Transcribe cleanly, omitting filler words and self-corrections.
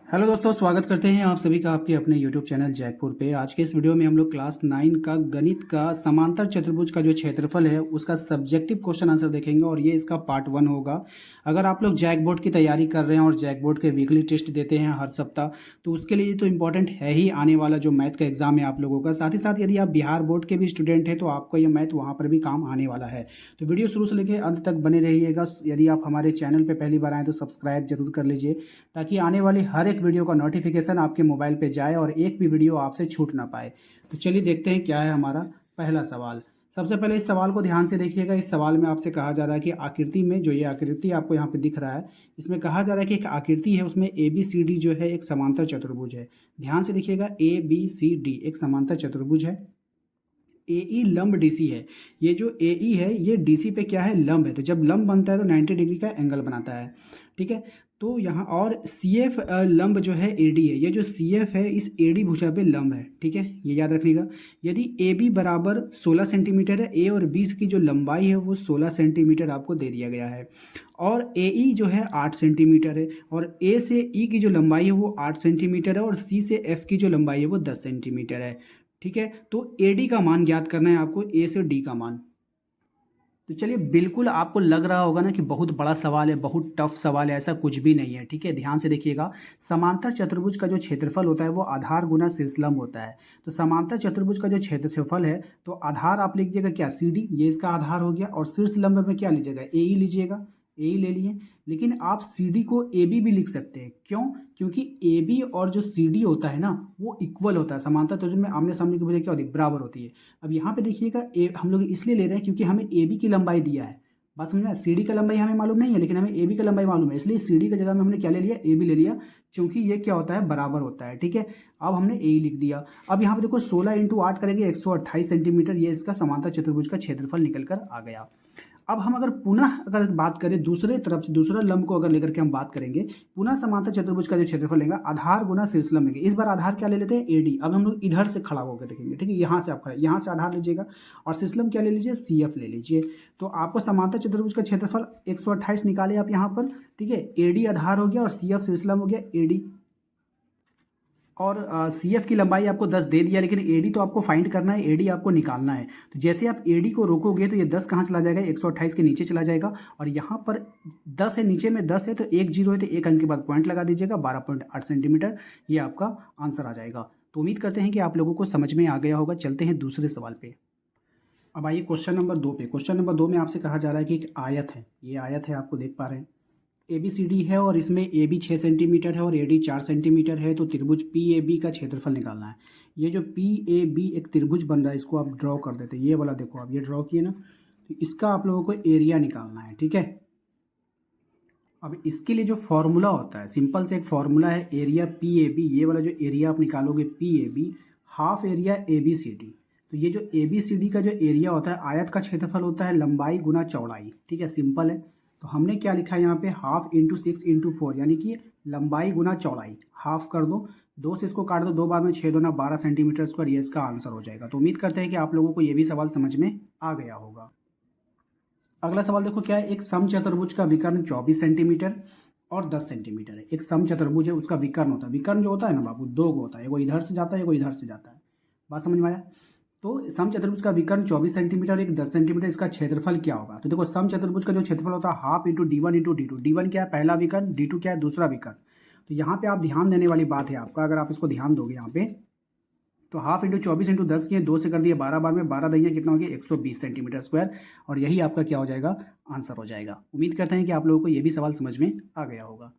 Hello दोस्तों, स्वागत करते हैं आप सभी का आपके अपने यूट्यूब चैनल जैकपुर पे। आज के इस वीडियो में हम लोग क्लास 9 का गणित का समांतर चतुर्भुज का जो क्षेत्रफल है उसका सब्जेक्टिव क्वेश्चन आंसर देखेंगे और ये इसका पार्ट 1 होगा। अगर आप लोग जैक बोर्ड की तैयारी कर रहे हैं और जैक बोर्ड के वीकली टेस्ट देते हैं हर सप्ताह, तो उसके लिए तो इम्पोर्टेंट है ही आने वाला जो मैथ का एग्जाम है आप लोगों का। साथ ही साथ यदि आप बिहार बोर्ड के भी स्टूडेंट हैं तो आपको ये मैथ वहाँ पर भी काम आने वाला है। तो वीडियो शुरू से लेकर अंत तक बने रहिएगा। यदि आप हमारे चैनल पर पहली बार आएँ तो सब्सक्राइब जरूर कर लीजिए ताकि आने वाली हर एक वीडियो का नोटिफिकेशन आपके मोबाइल पे जाए और एक भी वीडियो आपसे छूट ना पाए। तो चलिए देखते हैं क्या है हमारा पहला सवाल। सबसे पहले इस सवाल को ध्यान से देखिएगा। इस सवाल में आपसे कहा जा रहा है कि आकृति में जो ये आकृति आपको यहाँ पे दिख रहा है, इसमें कहा जा रहा है कि एक आकृति है, उसमें ए बी सी डी जो है एक समांतर चतुर्भुज है। ध्यान से देखिएगा, ए बी सी डी एक समांतर चतुर्भुज है। ए ई लंब डी सी है। ये जो ए ई है ये डी सी पे क्या है, लंब है। तो जब लंब बनता है तो 90 डिग्री का एंगल बनाता है, ठीक है। तो यहाँ और सी एफ लंब जो है ए डी है। ये जो सी एफ है इस ए डी भुजा पे लंब है, ठीक है, ये याद रखिएगा। यदि ए बी बराबर 16 सेंटीमीटर है, ए और बी की जो लंबाई है वो 16 सेंटीमीटर आपको दे दिया गया है, और ए ई जो है 8 सेंटीमीटर है, और ए से ई की जो लंबाई है वो 8 सेंटीमीटर है, और सी से एफ की जो लंबाई है वो 10 सेंटीमीटर है, ठीक है। तो ए डी का मान ज्ञात करना है आपको, ए से डी का मान। तो चलिए, बिल्कुल आपको लग रहा होगा ना कि बहुत बड़ा सवाल है, बहुत टफ सवाल है, ऐसा कुछ भी नहीं है, ठीक है। ध्यान से देखिएगा, समांतर चतुर्भुज का जो क्षेत्रफल होता है वो आधार गुना शीर्षलंब होता है। तो समांतर चतुर्भुज का जो क्षेत्रफल है, तो आधार आप लीजिएगा क्या, सी डी, ये इसका आधार हो गया, और शीर्षलंब में क्या लीजिएगा, ए ई लीजिएगा, ए ही ले लिए। लेकिन आप सी डी को ए बी भी लिख सकते हैं, क्यों? क्योंकि ए बी और जो सी डी होता है ना वो इक्वल होता है। समांतर त्रिभुज में आमने सामने की वजह क्या होती है, बराबर होती है। अब यहाँ पे देखिएगा, ए हम लोग इसलिए ले रहे हैं क्योंकि हमें ए बी की लंबाई दिया है। बात समझ में आया? सी डी का लंबाई हमें मालूम नहीं है, लेकिन हमें ए बी का लंबाई मालूम है, इसलिए सी डी की जगह में हमने क्या ले लिया, ए बी ले लिया, क्योंकि ये क्या होता है, बराबर होता है, ठीक है। अब हमने ए ही लिख दिया। अब यहाँ पे देखो 16 इंटू 8 करेंगे 128 सेंटीमीटर, ये इसका समांतर चतुर्भुज का क्षेत्रफल निकल कर आ गया। अब हम अगर पुनः अगर बात करें दूसरे तरफ से, दूसरा लंब को अगर लेकर के हम बात करेंगे, पुनः समांतर चतुर्भुज का जो क्षेत्रफल लेगा आधार गुना शीर्षलंब लेंगे। इस बार आधार क्या ले लेते हैं, एडी। अब हम लोग इधर से खड़ा होकर देखेंगे, ठीक है, यहाँ से आप खड़े, यहाँ से आधार लीजिएगा और शीर्षलंब क्या ले लीजिए, सी एफ ले लीजिए। तो आपको समांतर चतुर्भुज का क्षेत्रफल 128 निकाले आप यहाँ पर, ठीक है। एडी आधार हो गया और सी एफ शीर्षलंब हो गया, एडी और सी एफ की लंबाई आपको 10 दे दिया, लेकिन ए डी तो आपको फाइंड करना है, ए डी आपको निकालना है। तो जैसे आप ए डी को रोकोगे तो ये 10 कहाँ चला जाएगा, 128 के नीचे चला जाएगा, और यहाँ पर 10 है, नीचे में 10 है, तो एक जीरो है तो एक अंक के बाद पॉइंट लगा दीजिएगा, 12.8 सेंटीमीटर, ये आपका आंसर आ जाएगा। तो उम्मीद करते हैं कि आप लोगों को समझ में आ गया होगा। चलते हैं दूसरे सवाल पे। अब आइए क्वेश्चन नंबर 2 पे। क्वेश्चन नंबर 2 में आपसे कहा जा रहा है कि एक आयत है, ये आयत है, आपको देख पा रहे हैं, ए बी सी डी है, और इसमें ए बी 6 सेंटीमीटर है और ए डी 4 सेंटीमीटर है। तो त्रिभुज पी ए बी का क्षेत्रफल निकालना है। ये जो पी ए बी एक त्रिभुज बन रहा है, इसको आप ड्रॉ कर देते हैं। ये वाला देखो, आप ये ड्रॉ किए ना, तो इसका आप लोगों को एरिया निकालना है, ठीक है। अब इसके लिए जो फॉर्मूला होता है, सिंपल से एक फॉर्मूला है, एरिया पी ए बी, ये वाला जो एरिया आप निकालोगे P A B, half area A B C D. तो ये जो ए बी सी डी का जो एरिया होता है, आयत का क्षेत्रफल होता है लंबाई गुना चौड़ाई, ठीक है, सिंपल है। तो हमने क्या लिखा है यहाँ पे, हाफ इंटू 6 इंटू 4, यानी कि लंबाई गुना चौड़ाई, हाफ कर दो, 2 से इसको काट दो, 2 बार में 6 दूना 12 सेंटीमीटर स्क्वायर, ये इसका आंसर हो जाएगा। तो उम्मीद करते हैं कि आप लोगों को ये भी सवाल समझ में आ गया होगा। अगला सवाल देखो क्या है, एक समचतुर्भुज का विकर्ण 24 सेंटीमीटर और 10 सेंटीमीटर है। एक समचतुर्भुज है, उसका विकर्ण होता है, विकर्ण जो होता है ना बाबू, दो गो होता है, वो इधर से जाता है, वो इधर से जाता है। बात समझ में आया? तो समचतुर्भुज का विकर्ण 24 सेंटीमीटर और एक 10 सेंटीमीटर, इसका क्षेत्रफल क्या होगा? तो देखो, समचतुर्भुज का जो क्षेत्रफल होता है half into D one into D two. D one क्या है, पहला विकर्ण, डी टू क्या है, दूसरा विकर्ण। तो यहाँ पे आप ध्यान देने वाली बात है आपका, अगर आप इसको ध्यान दोगे यहाँ पे, तो हाफ इंटू 24 इंटू 10 किए, 2 से कर दिए 12, बार में 12 दैया कितना हो गया, 120 सेंटीमीटर स्क्वायर, और यही आपका क्या हो जाएगा, आंसर हो जाएगा। उम्मीद करते हैं कि आप लोगों को ये भी सवाल समझ में आ गया होगा।